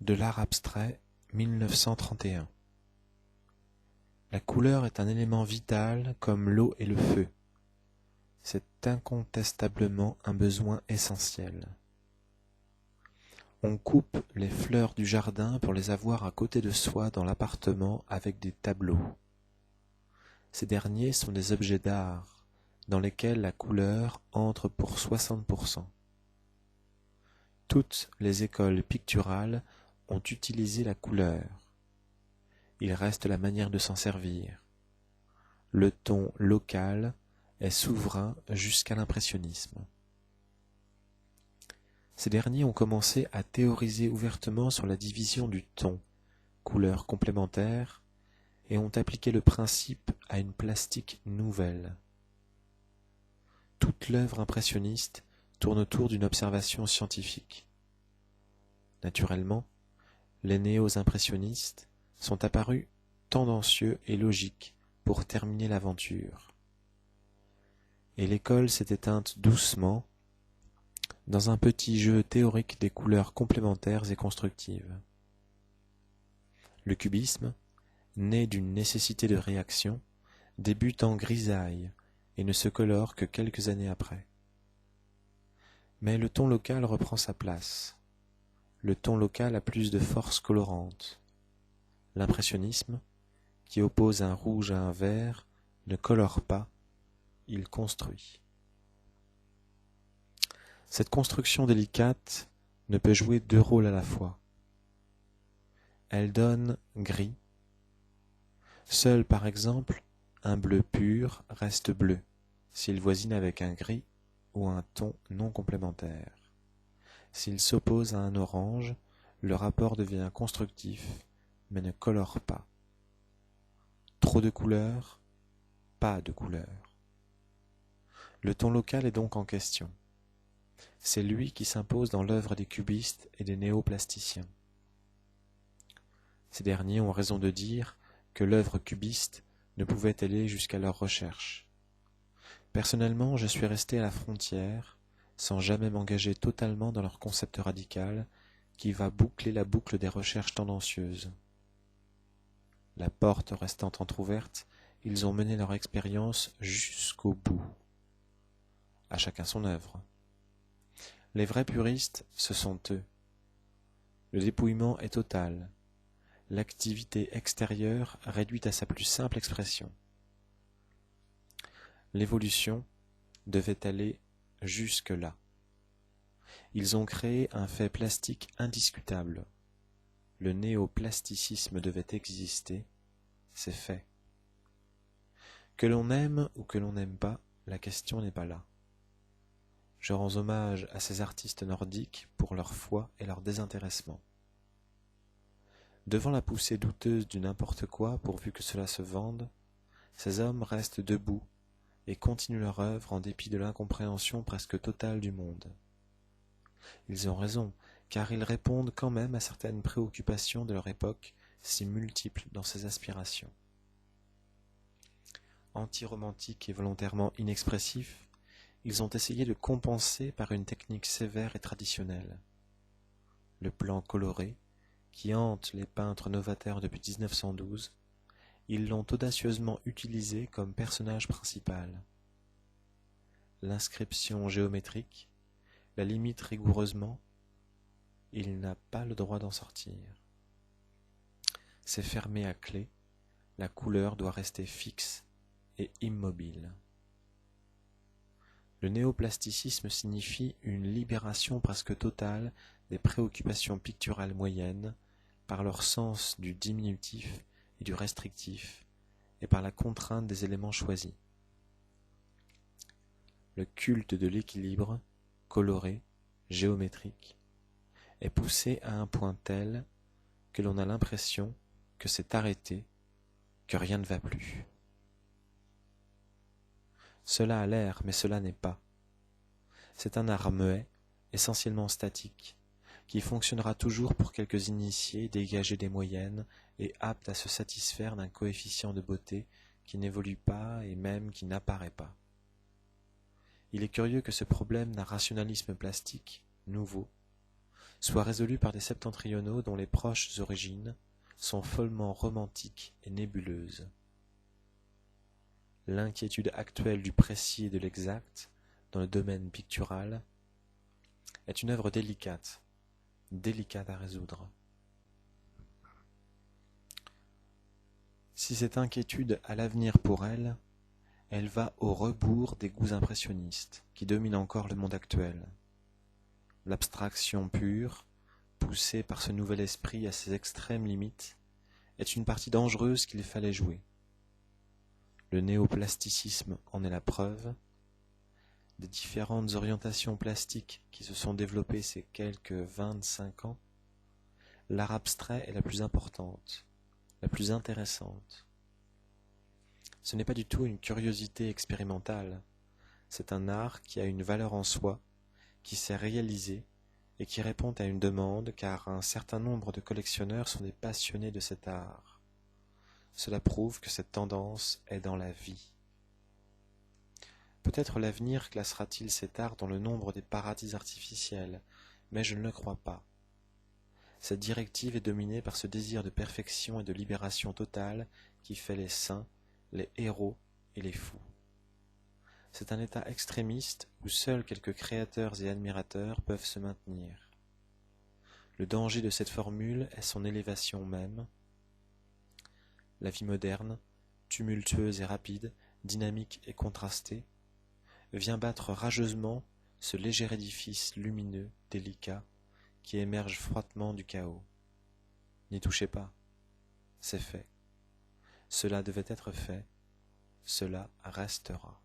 De l'art abstrait, 1931. La couleur est un élément vital comme l'eau et le feu. C'est incontestablement un besoin essentiel. On coupe les fleurs du jardin pour les avoir à côté de soi dans l'appartement avec des tableaux. Ces derniers sont des objets d'art dans lesquels la couleur entre pour 60%. Toutes les écoles picturales ont utilisé la couleur. Il reste la manière de s'en servir. Le ton local est souverain jusqu'à l'impressionnisme. Ces derniers ont commencé à théoriser ouvertement sur la division du ton, couleurs complémentaires, et ont appliqué le principe à une plastique nouvelle. Toute l'œuvre impressionniste tourne autour d'une observation scientifique. Naturellement, les néo-impressionnistes sont apparus tendancieux et logiques pour terminer l'aventure. Et l'école s'est éteinte doucement dans un petit jeu théorique des couleurs complémentaires et constructives. Le cubisme, né d'une nécessité de réaction, débute en grisaille et ne se colore que quelques années après. Mais le ton local reprend sa place. Le ton local a plus de force colorante. L'impressionnisme, qui oppose un rouge à un vert, ne colore pas, il construit. Cette construction délicate ne peut jouer deux rôles à la fois. Elle donne gris. Seul, par exemple, un bleu pur reste bleu, s'il voisine avec un gris ou un ton non complémentaire. S'il s'oppose à un orange, le rapport devient constructif, mais ne colore pas. Trop de couleurs, pas de couleurs. Le ton local est donc en question. C'est lui qui s'impose dans l'œuvre des cubistes et des néoplasticiens. Ces derniers ont raison de dire que l'œuvre cubiste ne pouvait aller jusqu'à leur recherche. Personnellement, je suis resté à la frontière, sans jamais m'engager totalement dans leur concept radical, qui va boucler la boucle des recherches tendancieuses. La porte restant entr'ouverte, ils ont mené leur expérience jusqu'au bout. À chacun son œuvre. Les vrais puristes, ce sont eux. Le dépouillement est total. L'activité extérieure réduite à sa plus simple expression. L'évolution devait aller jusque-là. Ils ont créé un fait plastique indiscutable. Le néoplasticisme devait exister, c'est fait. Que l'on aime ou que l'on n'aime pas, la question n'est pas là. Je rends hommage à ces artistes nordiques pour leur foi et leur désintéressement. Devant la poussée douteuse du n'importe quoi pourvu que cela se vende, ces hommes restent debout et continuent leur œuvre en dépit de l'incompréhension presque totale du monde. Ils ont raison, car ils répondent quand même à certaines préoccupations de leur époque, si multiples dans ses aspirations. Anti-romantiques et volontairement inexpressifs, ils ont essayé de compenser par une technique sévère et traditionnelle. Le plan coloré, qui hante les peintres novataires depuis 1912, ils l'ont audacieusement utilisé comme personnage principal. L'inscription géométrique, la limite rigoureusement, il n'a pas le droit d'en sortir. C'est fermé à clé, la couleur doit rester fixe et immobile. Le néoplasticisme signifie une libération presque totale des préoccupations picturales moyennes par leur sens du diminutif et du restrictif et par la contrainte des éléments choisis. Le culte de l'équilibre, coloré, géométrique, est poussé à un point tel que l'on a l'impression que c'est arrêté, que rien ne va plus. Cela a l'air, mais cela n'est pas. C'est un art muet, essentiellement statique, qui fonctionnera toujours pour quelques initiés dégagés des moyennes et aptes à se satisfaire d'un coefficient de beauté qui n'évolue pas et même qui n'apparaît pas. Il est curieux que ce problème d'un rationalisme plastique, nouveau, soit résolue par des septentrionaux dont les proches origines sont follement romantiques et nébuleuses. L'inquiétude actuelle du précis et de l'exact, dans le domaine pictural, est une œuvre délicate à résoudre. Si cette inquiétude a l'avenir pour elle, elle va au rebours des goûts impressionnistes qui dominent encore le monde actuel. L'abstraction pure, poussée par ce nouvel esprit à ses extrêmes limites, est une partie dangereuse qu'il fallait jouer. Le néoplasticisme en est la preuve. Des différentes orientations plastiques qui se sont développées ces quelques 25 ans, l'art abstrait est la plus importante, la plus intéressante. Ce n'est pas du tout une curiosité expérimentale, c'est un art qui a une valeur en soi, qui s'est réalisé et qui répond à une demande car un certain nombre de collectionneurs sont des passionnés de cet art. Cela prouve que cette tendance est dans la vie. Peut-être l'avenir classera-t-il cet art dans le nombre des paradis artificiels, mais je ne le crois pas. Cette directive est dominée par ce désir de perfection et de libération totale qui fait les saints, les héros et les fous. C'est un état extrémiste où seuls quelques créateurs et admirateurs peuvent se maintenir. Le danger de cette formule est son élévation même. La vie moderne, tumultueuse et rapide, dynamique et contrastée, vient battre rageusement ce léger édifice lumineux, délicat, qui émerge froidement du chaos. N'y touchez pas, c'est fait. Cela devait être fait, cela restera.